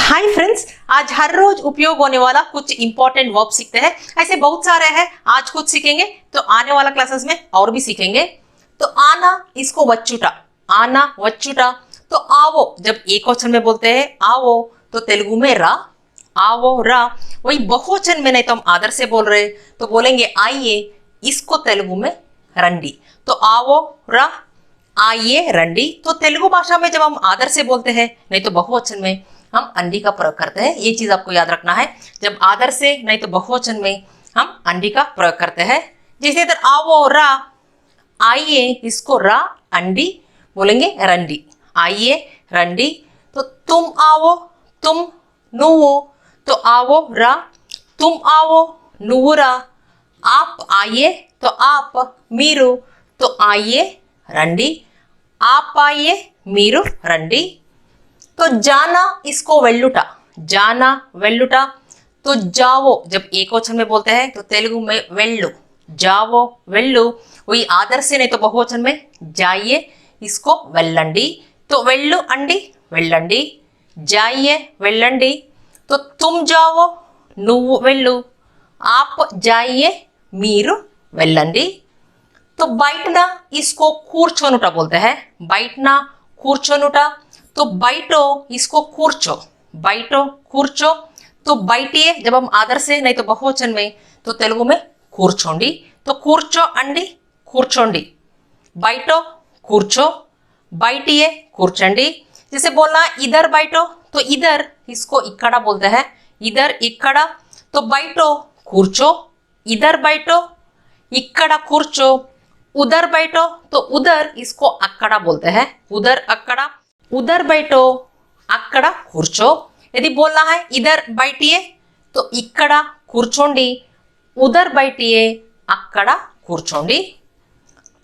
Hi friends, आज हर रोज उपयोग होने वाला कुछ इंपॉर्टेंट वर्ब सीखते हैं। ऐसे बहुत सारे हैं, आज कुछ सीखेंगे तो आने वाला क्लासेस में और भी सीखेंगे। तो आना, इसको वच्चुटा, आना वच्चुटा। तो आवो जब एक वचन में बोलते हैं आवो तो तेलुगु में रा, आवो रा। वही बहुवचन में नहीं तो हम आदर से बोल रहे तो बोलेंगे आइए, इसको तेलुगु में रंडी। तो आवो रा, आइए रंडी। तो तेलुगु भाषा में जब हम आदर से बोलते हैं नहीं तो बहुवचन में हम अंडी का प्रयोग करते हैं। ये चीज आपको याद रखना है, जब आदर से नहीं तो बहुवचन में हम अंडी का प्रयोग करते हैं। जैसे इधर आवो रा, आइए, इसको रा अंडी बोलेंगे रंडी, आइए रंडी। तो तुम आओ, तुम नुवो, तो आवो रा, तुम आओ नुवुरा। आप आइए तो आप, मीरू तो आइए रंडी, आप आइए मीरू रंडी। तो जाना, इसको वेल्लुटा, जाना वेल्लुटा। तो जावो जब एक वचन में बोलते हैं तो तेलुगु में वेल्लु, जावो वेल्लु। वही आदर से नहीं तो बहुवचन में जाइए, इसको वेल्लंडी। तो वेल्लु अंडी वेल्लंडी, जाइए वेल्लंडी। तो तुम जाओ नुव्वु वेल्लु, आप जाइए मीरू वेल्लंडी। तो बैठना, इसको कूर्चोनुटा बोलते हैं, बैठना कूर्चोनुटा। तो बैठो, इसको कूर्चो, बैठो कूर्चो। तो बैठिए जब हम आदर से नहीं तो बहुवचन में तो तेलुगु में कूर्चोंडी। तो कूर्चो अंडी कूर्चोंडी, बैठो कूर्चो, बैठिए कूर्चंडी। जैसे बोलना इधर बैठो तो इधर, इसको इक्कड़ा बोलते हैं, इधर इक्कड़ा। तो बैठो कूर्चो, इधर बैठो इक्कड़ा कूर्चो। उधर बैठो तो उधर, इसको अक्कड़ा बोलते हैं, उधर अक्कड़ा। उधर बैठो अक्कड़ा कूर्चो। यदि बोलना है इधर बैठिए तो इक्कड़ा कूर्चोंडी, उधर बैठिए अक्कड़ा कूर्चोंडी।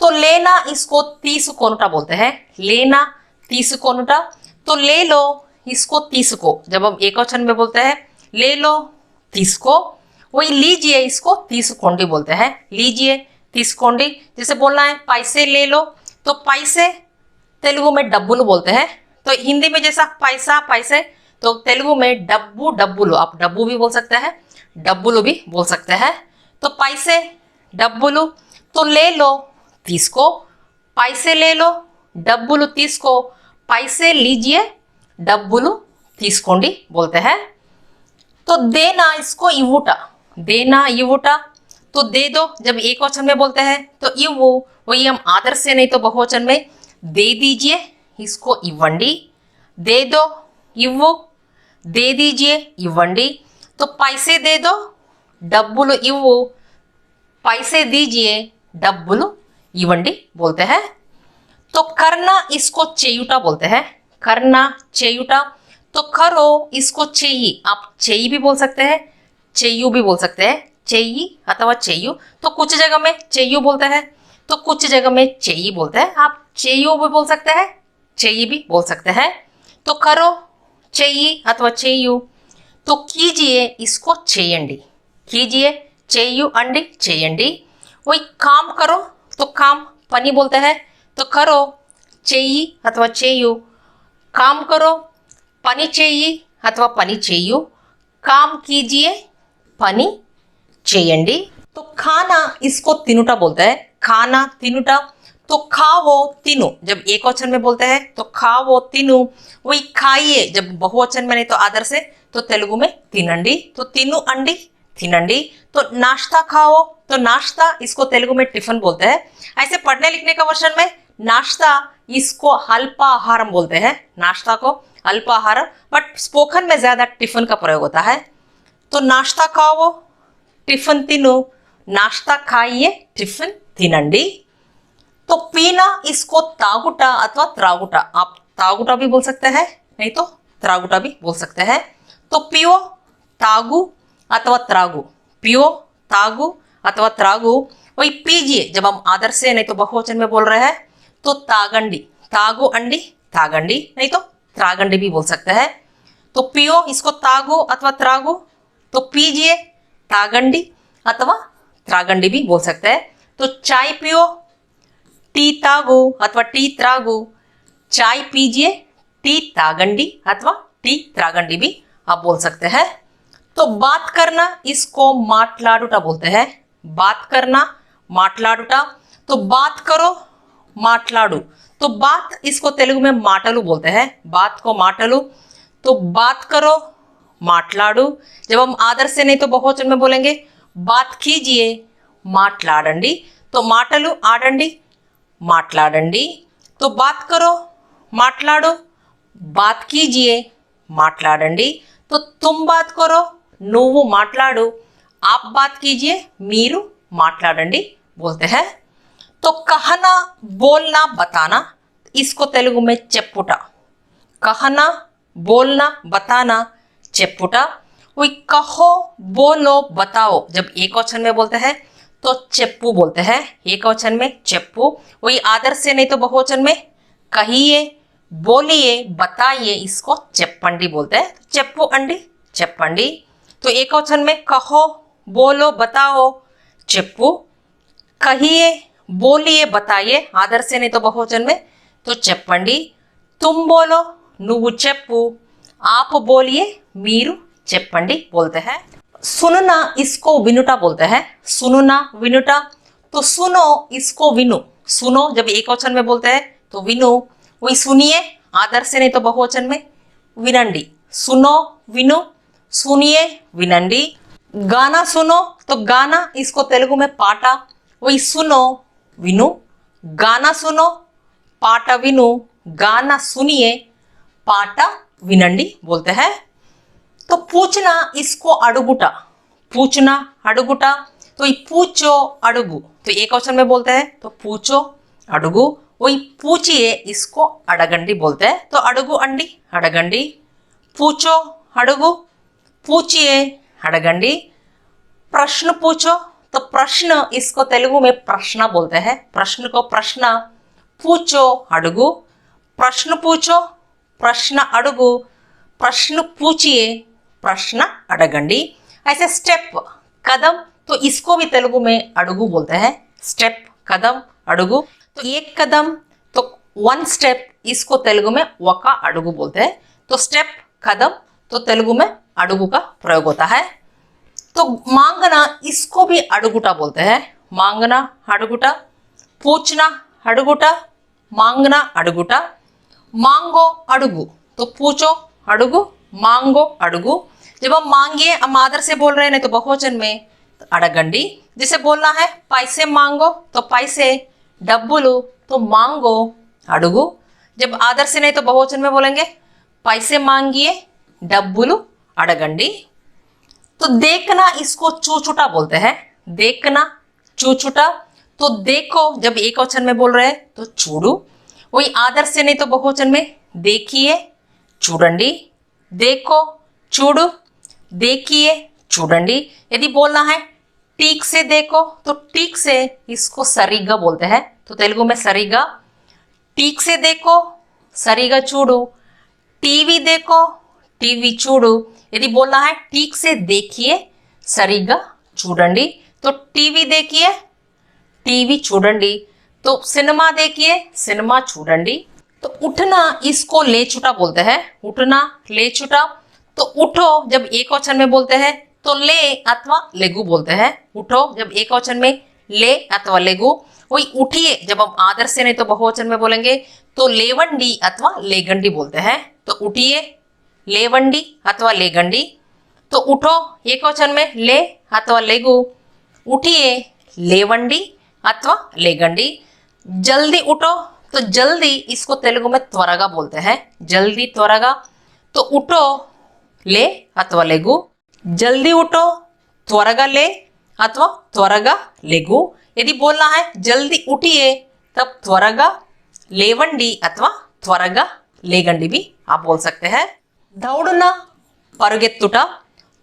तो लेना, इसको तीसुकोनुटा बोलते हैं, लेना तीसुकोनुटा। तो ले लो, इसको तीसको जब हम एक वचन में बोलते हैं ले लो तीसको। वही लीजिए, इसको तीसकोंडी बोलते हैं, लीजिए तीसकोंडी। जैसे बोलना है पैसे ले लो तो पैसे तेलुगु में डब्बुलु बोलते हैं। तो हिंदी में जैसा पैसा पैसे, तो तेलुगु में डब्बू डब्बुलु, आप डब्बू भी बोल सकते हैं, डब्बुलु भी बोल सकते हैं। तो पैसे डब्बुलु। तो ले लो तीसको, पैसे ले लो डब्बुलु तीसको, पैसे लीजिए डब्बुलु तीसकोंडी बोलते हैं। तो देना, इसको इवुटा, देना इवुटा। तो दे दो जब एक वचन में बोलते हैं तो इव्वु, वही हम आदर से नहीं तो बहुवचन में दे दीजिए, इसको इव्वंडी, दे दो इव्वु, दे दीजिए इव्वंडी। तो पैसे दे दो डब्बुलु इव्वु, पैसे दीजिए डब्बुलु इव्वंडी बोलते हैं। तो करना, इसको चेयुटा बोलते हैं, करना चेयुटा। तो करो, इसको चेयी, आप चेयी भी बोल सकते हैं, चेयू भी बोल सकते हैं, चेयी अथवा चेयू। तो कुछ जगह में चेयू बोलते हैं तो कुछ जगह में चेयी बोलते हैं, आप चेयू भी बोल सकते हैं, चेयी भी बोल सकते हैं। तो करो चेयी अथवा चेयू। तो कीजिए, इसको चेयंडी, कीजिए चेयू अंडी चेयंडी। वही काम करो तो काम पनी बोलते हैं, तो करो चेयी अथवा चेयू, काम करो पनी चेयी अथवा पनी चेयू, काम कीजिए पनी चेयंडी। तो खाना, इसको तिनुटा बोलते हैं, खाना तिनुटा। तो खाओ तिनु जब एक वचन में बोलते हैं तो खाओ तिनु। वही खाइए जब बहुवचन में नहीं तो आदर से तो तेलुगु में तिनंडी। तो तिनु अंडी तिनंडी। तो नाश्ता खाओ, तो नाश्ता, इसको तेलुगु में टिफिन बोलते हैं। ऐसे पढ़ने लिखने का वर्षन में नाश्ता, इसको अल्पाहारम बोलते हैं, नाश्ता को अल्पाहारम, बट स्पोकन में ज्यादा टिफिन का प्रयोग होता है। तो नाश्ता खाओ टिफिन तिनु, नाश्ता खाइए टिफिन तिनंडी। तो पीना, इसको तागुटा अथवा त्रागुटा, आप तागुटा भी बोल सकते हैं नहीं तो त्रागुटा भी बोल सकते हैं। तो पियो तागु अथवा त्रागु, पियो तागु अथवा त्रागु। वही पीजिए जब हम आदर से नहीं तो बहुवचन में बोल रहे हैं तो तागंडी, तागु अंडी तागंडी, नहीं तो त्रागंडी भी बोल सकते हैं। तो पियो, इसको तागु अथवा त्रागु। तो पीजिए तागंडी अथवा त्रागंडी भी बोल सकते हैं। तो चाय पियो, टी तागु अथवा टी त्रागु, चाय पीजिए टी तागंडी अथवा टी त्रागंडी भी आप बोल सकते हैं। तो बात करना इसको माटलाडुटा बोलते हैं। बात करना माटलाडुटा। तो बात करो माटलाडू। तो बात इसको तेलुगु में माटलू बोलते हैं। बात को माटलू। तो बात करो माटलाडू। जब हम आदर से नहीं तो बहुवचन में बोलेंगे बात कीजिए माटलाडंडी। तो माटलू आडंडी माटलाडंडी। तो बात करो माटलाडो। बात कीजिए మాట్లాడండి। तो तुम बात करो నువ్వు మాట్లాడు। आप बात कीजिए మీరు మాట్లాడండి बोलते हैं। तो कहना बोलना बताना इसको तेलुगु में చెప్పుట। कहना बोलना बताना చెప్పుట। वही कहो बोलो बताओ जब एक वचन में बोलते हैं तो చెప్పుबोलते हैं। एक वचन में చెప్పు। वही आदर से नहीं तो बहुवचन में कहिए बोलिए बताइए इसको చెప్పండి बोलते हैं। చెప్పు अंडी చెప్పండి। तो एक वचन में कहो बोलो बताओ చెప్పు। कहिए बोलिए बताइए आदर से नहीं तो बहुवचन में तो చెప్పండి। तुम बोलो నువ్వు చెప్పు। आप बोलिए మీరు చెప్పండి बोलते हैं। सुनना इसको विनुटा बोलते हैं। सुनना विनुटा। तो सुनो इसको विनु। सुनो जब एक वचन में बोलते हैं तो विनु। वही सुनिए आदर से नहीं तो बहुवचन में विनंडी। सुनो विनु सुनिए विनंडी। गाना सुनो तो गाना इसको तेलुगु में पाटा। वही सुनो विनु। गाना सुनो पाटा विनु। गाना सुनिए पाटा विनंडी बोलते हैं। तो पूछना इसको अड़ुगुटा। पूछना अड़ुगुटा। तो ये पूछो अड़ुगु। तो एक वचन में बोलते हैं तो पूछो अड़ुगु। वही पूछिए इसको अड़गंडी बोलते हैं। तो अड़ुगु अंडी अड़गंडी। पूछो अड़ुगु पूछिए अड़गंडी। प्रश्न पूछो तो प्रश्न इसको तेलुगु में प्रश्न बोलते हैं। प्रश्न को प्रश्न। पूछो अड़ुगु। प्रश्न पूछो प्रश्न अड़ुगु। प्रश्न पूछिए प्रश्न अड़गंडी। ऐसे स्टेप कदम तो इसको भी तेलुगु में अड़ुगु बोलते हैं। स्टेप कदम अड़ुगु। तो एक कदम तो वन स्टेप इसको तेलुगु में वका अड़ुगु बोलते हैं। तो स्टेप कदम तो तेलुगु में अड़ुगु का प्रयोग होता है। तो मांगना इसको भी अड़ुगुटा बोलते हैं। मांगना अड़ुगुटा। पूछना अड़ुगुटा मांगना अड़ुगुटा। मांगो अड़ुगु तो पूछो अड़ुगु मांगो अड़ुगु। जब हम मांगिए हम आदर से बोल रहे हैं नहीं तो बहुवचन में तो अड़गंडी। जिसे बोलना है पैसे मांगो तो पैसे डब्बुलु तो मांगो अड़ुगु। जब आदर से नहीं तो बहुवचन में बोलेंगे पैसे मांगिए डब्बुलु अड़गंडी। तो देखना इसको चूचुटा बोलते हैं। देखना चूचुटा। तो देखो जब एक वचन में बोल रहे हैं तो चूड़ू। वही आदर से नहीं तो बहुवचन में देखिए चूडंडी। देखो चूड़ू देखिए चूडंडी। यदि बोलना है ठीक से देखो तो ठीक से इसको सरीगा बोलते हैं। तो तेलुगु में सरीगा। ठीक से देखो सरीगा चूड़ू। टीवी देखो टीवी चूड़ू। यदि बोलना है ठीक से देखिए सरीगा चूडंडी। तो टीवी देखिए टीवी चूडंडी। तो सिनेमा देखिए सिनेमा चूडंडी। तो उठना इसको लेचुटा बोलते हैं। उठना लेचुटा। तो उठो जब एक वचन में बोलते हैं तो ले अथवा लेगु बोलते हैं। उठो जब एक वचन में ले अथवा लेगु। वही उठिए जब हम आदर से नहीं तो बहुवचन में बोलेंगे तो लेवंडी अथवा लेगंडी बोलते हैं। तो उठिए लेवंडी अथवा लेगंडी। तो उठो एक वचन में ले अथवा लेगु। उठिए लेवंडी अथवा लेगंडी। जल्दी उठो तो जल्दी इसको तेलुगु में त्वरगा बोलते हैं। जल्दी त्वरगा। तो उठो ले अथवा लेगु। जल्दी उठो त्वरगा ले अथवा त्वरगा लेगु। यदि बोलना है जल्दी उठिए तब त्वरगा लेवंडी अथवा त्वरगा लेगंडी भी आप बोल सकते हैं। दौड़ना परुगेत्तुटा।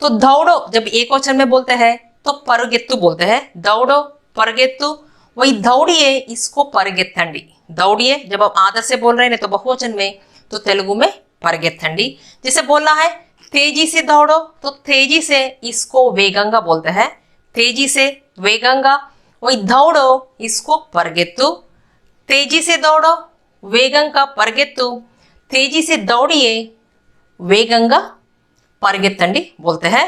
तो दौड़ो जब एक वचन में बोलते हैं तो परुगेत्तु बोलते हैं। दौड़ो परुगेत्तु। वही दौड़िए इसको परिगेत्तंडी। दौड़िए जब आप आदर से बोल रहे हैं तो बहुवचन में तो तेलुगु में परिगेत्तंडी। जिसे बोलना है तेजी से दौड़ो तो तेजी से इसको वेगंगा बोलते हैं। तेजी से वेगंगा। वही दौड़ो इसको परिगेत्तु। तेजी से दौड़ो वेगंगा परिगेत्तु। तेजी से दौड़िए वेगंगा परिगेत्तंडी बोलते हैं।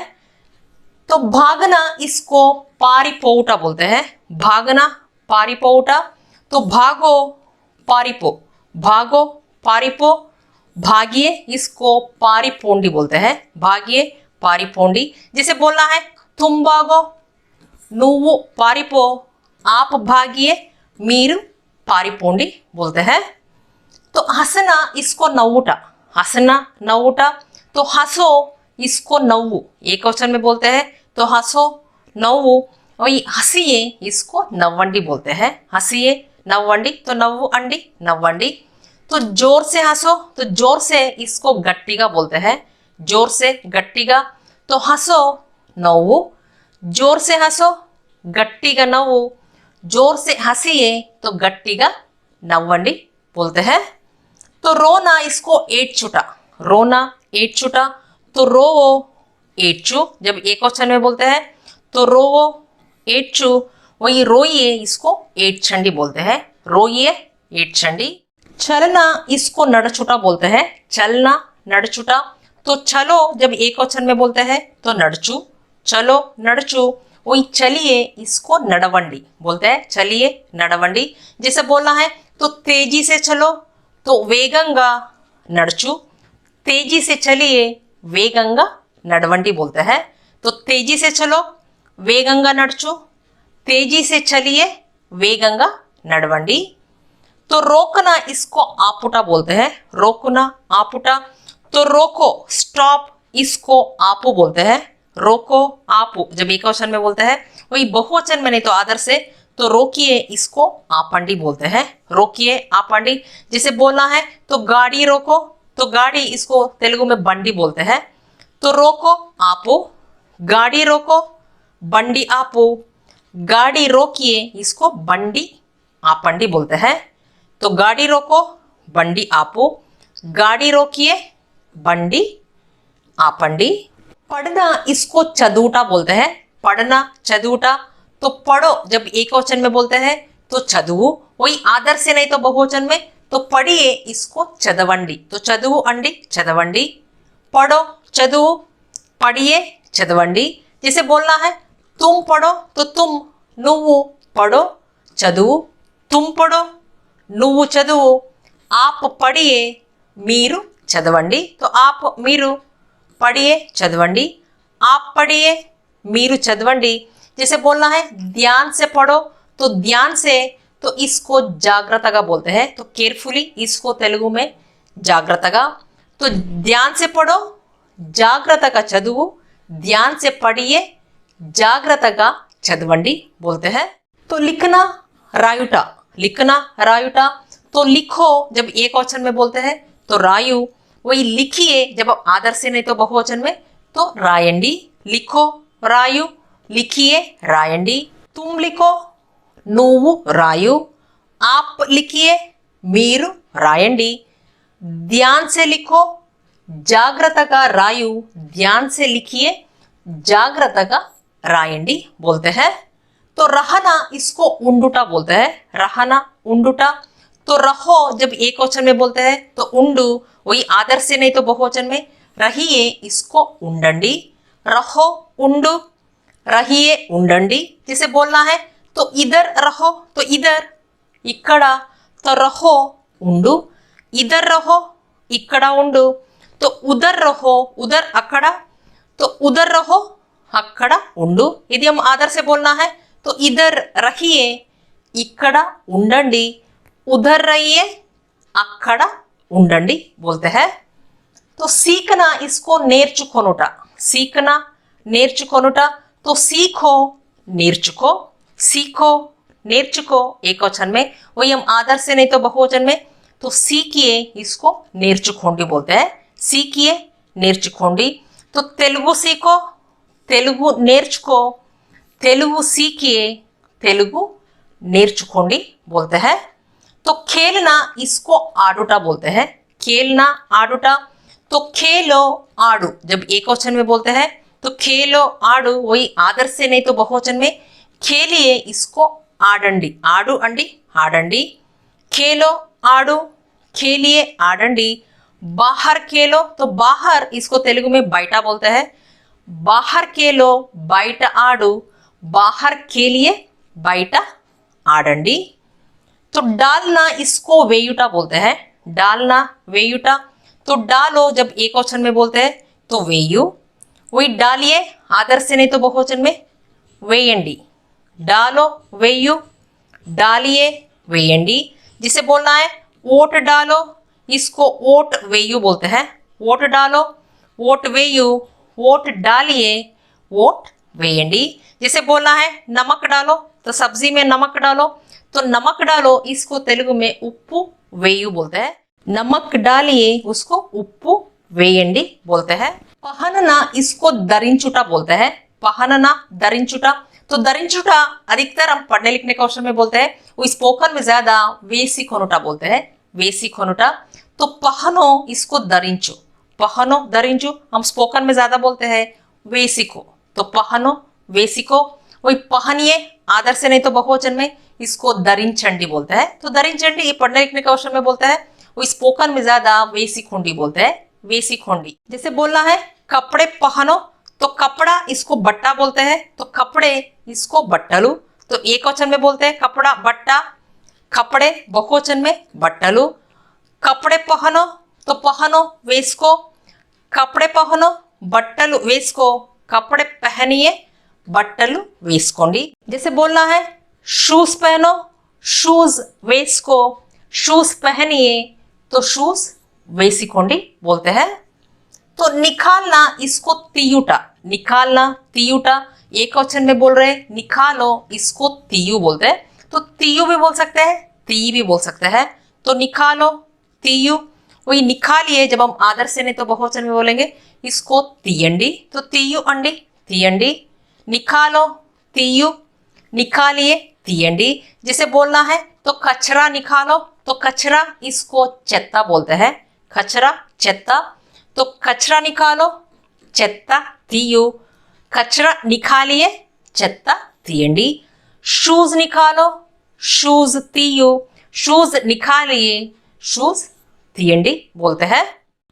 तो भागना इसको पारिपोउटा बोलते हैं। भागना पारिपोउटा। तो भागो पारिपो, भागो पारिपो। भागिए इसको पारिपोंडी बोलते हैं। भागिए पारिपोंडी। जैसे बोलना है तुम भागो, नुव्वु पारिपो, आप भागिए, मीरु पारिपोंडी बोलते हैं। तो हंसना इसको नव्वुटा, हंसना नव्वुटा। तो हंसो इसको नव्वु, एक वचन में बोलते हैं। तो हंसो नव्वु। वही हंसिए इसको नव्वंडी बोलते हैं। हंसिए नव्वंडी। तो नव्वु अंडी नव्वंडी। तो जोर से हंसो, तो जोर से इसको गट्टिगा बोलते हैं। जोर से गट्टिगा। तो हंसो नव्वु, जोर से हंसो, गट्टिगा नव्वु। जोर से हंसिए तो गट्टिगा नव्वंडी बोलते हैं। तो रोना इसको एड्चुटा, रोना एड्चुटा। तो रोवो एड्चु, जब एक वचन में बोलते हैं तो रोवो एड्चु। वही रोइए इसको एड्चंडी बोलते हैं। रोइए एड्चंडी। चलना इसको नड़चुटा बोलते हैं। चलना नड़चुटा। तो चलो जब एक वचन में बोलते हैं तो नड़चू, चलो नड़चू। वही चलिए इसको नड़वंडी बोलते हैं। चलिए नड़वंडी। जैसे बोलना है तो तेजी से चलो, तो वेगंगा नड़चू। तेजी से चलिए वेगंगा नड़वंडी बोलते हैं। तो तेजी से चलो वेगंगा नड़चू, तेजी से चलिए वेगंगा नड़वंडी। तो रोकना इसको आपुटा बोलते हैं। रोकना आपुटा। तो रोको स्टॉप इसको आपू बोलते हैं। रोको आपू, जब एक वचन में बोलते हैं। वही बहुवचन में नहीं तो आदर से। तो रोकिए इसको आपंडी बोलते हैं। रोकिए आपंडी। जैसे बोलना है तो गाड़ी रोको, तो गाड़ी इसको तेलुगु में बंडी बोलते हैं। तो रोको आपू, गाड़ी रोको बंडी आपू। गाड़ी रोकिए इसको बंडी आपंडी बोलते हैं। तो गाड़ी रोको बंडी आपू, गाड़ी रोकिए बंडी आपंडी। पढ़ना इसको चदूटा बोलते हैं। पढ़ना चदूटा। तो पढ़ो जब एक वचन में बोलते हैं तो चदुवु, वही आदर से नहीं तो बहुवचन में। तो पढ़िए इसको चदवंडी। तो चदुवु अंडी चदवंडी। पढ़ो चदुवु, पढ़िए चदवंडी। जैसे बोलना है तुम पढ़ो, तो तुम नुव्वु पढ़ो चदुवु, तुम पढ़ो नुव्वु चदुवु। आप पढ़िए मीरु चदवंडी। तो आप मीरु पढ़िए चदवंडी। आप पढ़िए मीरु चदवंडी। जैसे बोलना है ध्यान से पढ़ो, तो ध्यान से तो इसको जागृतगा बोलते हैं। तो केयरफुली इसको तेलुगु में जागृतगा। तो ध्यान से पढ़ो जागृतगा चदुवु, ध्यान से पढ़िए जागृतगा चदवंडी बोलते हैं। तो लिखना रायुटा, लिखना रायुटा। तो लिखो जब एक वचन में बोलते हैं तो रायु। वही लिखिए जब आदर से नहीं तो बहुवचन में तो रायंडी। लिखो रायु, लिखिए रायंडी। तुम लिखो नुव्वु रायु, आप लिखिए मीरु रायंडी। ध्यान से लिखो जागृतगा रायु, ध्यान से लिखिए जागृतगा रायंडी बोलते हैं। तो रहना इसको उंडुटा बोलते हैं। रहना उंडुटा। तो रहो जब एक वचन में बोलते हैं तो उंडू, वही आदर से नहीं तो बहुवचन में। रहिए इसको उंडंडी। रहो उंडू, रहिए उंडंडी। जैसे बोलना है तो इधर रहो, तो इधर इक्कड़ा। तो रहो उंडू, इधर रहो इक्कड़ा उंडू। तो उधर रहो, उधर अक्कड़ा। तो उधर रहो अक्कड़ा उंडू। यदि हम आदर से बोलना है तो इधर रहिए इक्कड़ा उंडंडी, उधर रहिए अक्कड़ा उंडंडी बोलते हैं। तो सीखना इसको नेर्चुकोनुटा, सीखना नेर्चुकोनुटा। तो सीखो नेर्चुको, सीखो नेर्चुको एक वचन में। वही हम आदर से नहीं तो बहुवचन में। तो सीखिए इसको नेर्चुकोंडी बोलते हैं। सीखिए नेर्चुकोंडी। तो तेलुगु सीखो, तेलुगु नेर्चुको। तेलुगु सीखिए, तेलुगु नेर्चुकोंडी बोलते हैं। तो खेलना इसको आडुटा बोलते हैं। खेलना आडुटा। तो खेलो आडू जब एक वचन में बोलते हैं तो खेलो आडू, वही आदर से नहीं तो बहुवचन में। खेलिए इसको आडंडी, आडू अंडी आडंडी। खेलो आडू, खेलिए आडंडी। बाहर खेलो, तो बाहर इसको तेलुगु में बैठा बोलते हैं। बाहर खेलो बैठ आडू, बाहर खेलिए बैठ आडंडी। तो डालना इसको वेयुटा बोलते हैं। डालना वेयुटा, तो डालो जब एक वचन में बोलते हैं तो वेयु, वही डालिए आदर से नहीं तो बहुवचन में वेयंडी। डालो वेयु, डालिए वेयंडी। जिसे बोलना है वोट डालो, इसको वोट वेयु बोलते हैं। वोट डालो, वोट वेयु, वोट डालिए, वोट वेयंडी। जिसे बोलना है नमक डालो, तो सब्जी में नमक डालो, तो नमक डालो इसको तेलुगु में उप्पु वेयु बोलते हैं। नमक डालिए उसको उप्पु वेयंडी बोलते हैं। पहनना इसको दरिंचुटा बोलते हैं। पहनना दरिंचुटा, तो दरिंचुटा अधिकतर हम पढ़ने लिखने के अवसर में बोलते हैं, वो स्पोकन में ज्यादा वेसिकोनुटा बोलते हैं। वेसिकोनुटा, तो पहनो इसको दरिंचु, पहनो दरिंचु। हम स्पोकन में ज्यादा बोलते हैं वेसिको, तो पहनो वेसिको। वही पहनिए आदर से नहीं तो बहुवचन में इसको दरिंचंडी बोलते हैं। तो दरिंचंडी ये पढ़ने लिखने के अवसर में बोलते हैं, वो स्पोकन में ज्यादा वेसिखोंडी बोलते हैं। वेसिखोंडी। जैसे बोलना है कपड़े पहनो, तो कपड़ा इसको बट्टा बोलते हैं, तो कपड़े इसको बट्टलू। तो एक वचन में बोलते हैं कपड़ा बट्टा, कपड़े बहुवचन में बट्टलू। कपड़े पहनो, तो पहनो वेस्को, कपड़े पहनो बट्टलू वेस्को, कपड़े पहनिए बट्टलू वेस्कोंडी। जैसे बोलना है शूज पहनो, शूज वेस्को, शूज पहनिए, तो शूज वेसिकोंडी बोलते हैं। तो निकालना इसको तियुटा, निकालना तियुटा। एक वचन में बोल रहे निकालो, इसको तियु बोलते हैं। तो तियु भी बोल सकते हैं, ती भी बोल सकते हैं। तो निकालो तियु, वही निकालिए जब हम आदर से नहीं तो बहुवचन में बोलेंगे इसको तीयंडी, तो तियु अंडी तीयंडी। निकालो तियु, निकालिए तीयंडी। जिसे बोलना है तो कचरा निकालो, तो कचरा इसको चेत्ता बोलते हैं। कचरा चेत्ता, तो कचरा निकालो चेत्ता तीयु, कचरा निकालिए चेत्ता तीयंडी। शूज निकालो, शूज तीयु, शूज निकालिए, शूज तीयंडी बोलते हैं।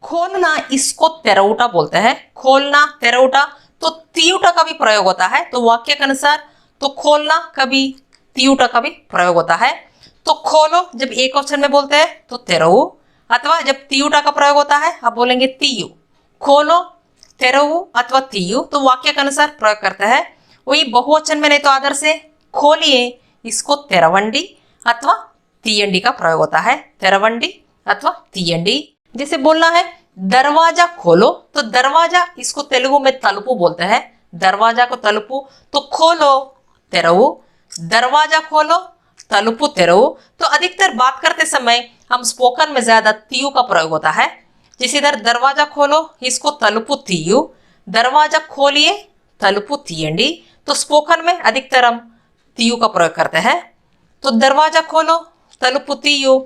खोलना इसको तेरौटा बोलते हैं। खोलना तेरौटा, तो तीयुटा का भी प्रयोग होता है। तो वाक्य के अनुसार तो खोलना कभी तीयुटा का भी प्रयोग होता है। तो खोलो जब एक वचन में बोलते हैं तो तेरऊ, अथवा जब तीयुटा का प्रयोग होता है आप बोलेंगे तीयु। खोलो तेरऊ अथवा तीयु, तो वाक्य के अनुसार प्रयोग करते हैं। वही बहुवचन में नहीं तो आदर से खोलिए, इसको तेरवंडी अथवा तीयंडी का प्रयोग होता है। तेरवंडी अथवा तीयंडी। जैसे बोलना है दरवाजा खोलो, तो दरवाजा इसको तेलुगु में तलुपु बोलते हैं। दरवाजा को तलुपु, तो खोलो तेरऊ, दरवाजा खोलो तलुपु तेरऊ। तो अधिकतर बात करते समय हम स्पोकन में ज्यादा तीयु का प्रयोग होता है। जिस इधर दरवाजा खोलो इसको तलुपु तीयु, दरवाजा खोलिए तलुपु तीयंडी। तो स्पोकन में अधिकतर हम तीयु का प्रयोग करते हैं। तो दरवाजा खोलो तलुपु तीयु।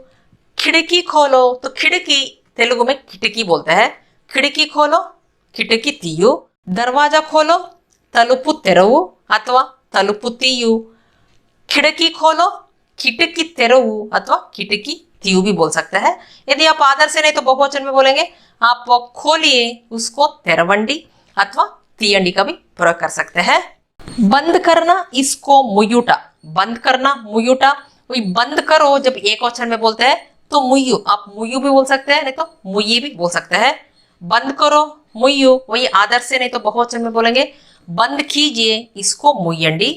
खिड़की खोलो, तो खिड़की तेलुगु में किटकी बोलते हैं। खिड़की खोलो किटकी तीयु। दरवाजा खोलो तलुपु तेरऊ अथवा तलुपु तीयु। खिड़की खोलो किटकी तेरऊ अथवा किटकी तीयु भी बोल सकते हैं। यदि आप आदर से नहीं तो बहुवचन में बोलेंगे आप खोलिए उसको तेरवंडी अथवा तीयंडी का भी प्रयोग कर सकते हैं। बंद करना इसको मुयुटा, बंद करना मुयुटा। वही बंद करो जब एक वचन में बोलते हैं तो मुयु, आप मुयु भी बोल सकते हैं नहीं तो मुयी भी बोल सकते हैं। बंद करो मुयु, वही आदर से नहीं तो बहुवचन में बोलेंगे बंद कीजिए, इसको मुयंडी,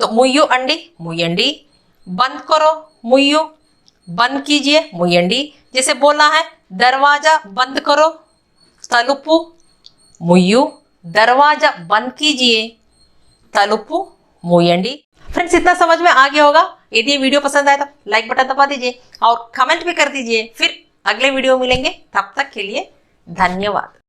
तो मुयु अंडी मुयंडी। बंद करो मुयु, बंद कीजिए मुयंडी। जैसे बोलना है दरवाजा बंद करो तलुपु मुयु, दरवाजा बंद कीजिए तलुपु मुयंडी। फ्रेंड्स इतना समझ में आ गया होगा। यदि ये वीडियो पसंद आया तो लाइक बटन दबा दीजिए और कमेंट भी कर दीजिए। फिर अगले वीडियो मिलेंगे, तब तक के लिए धन्यवाद।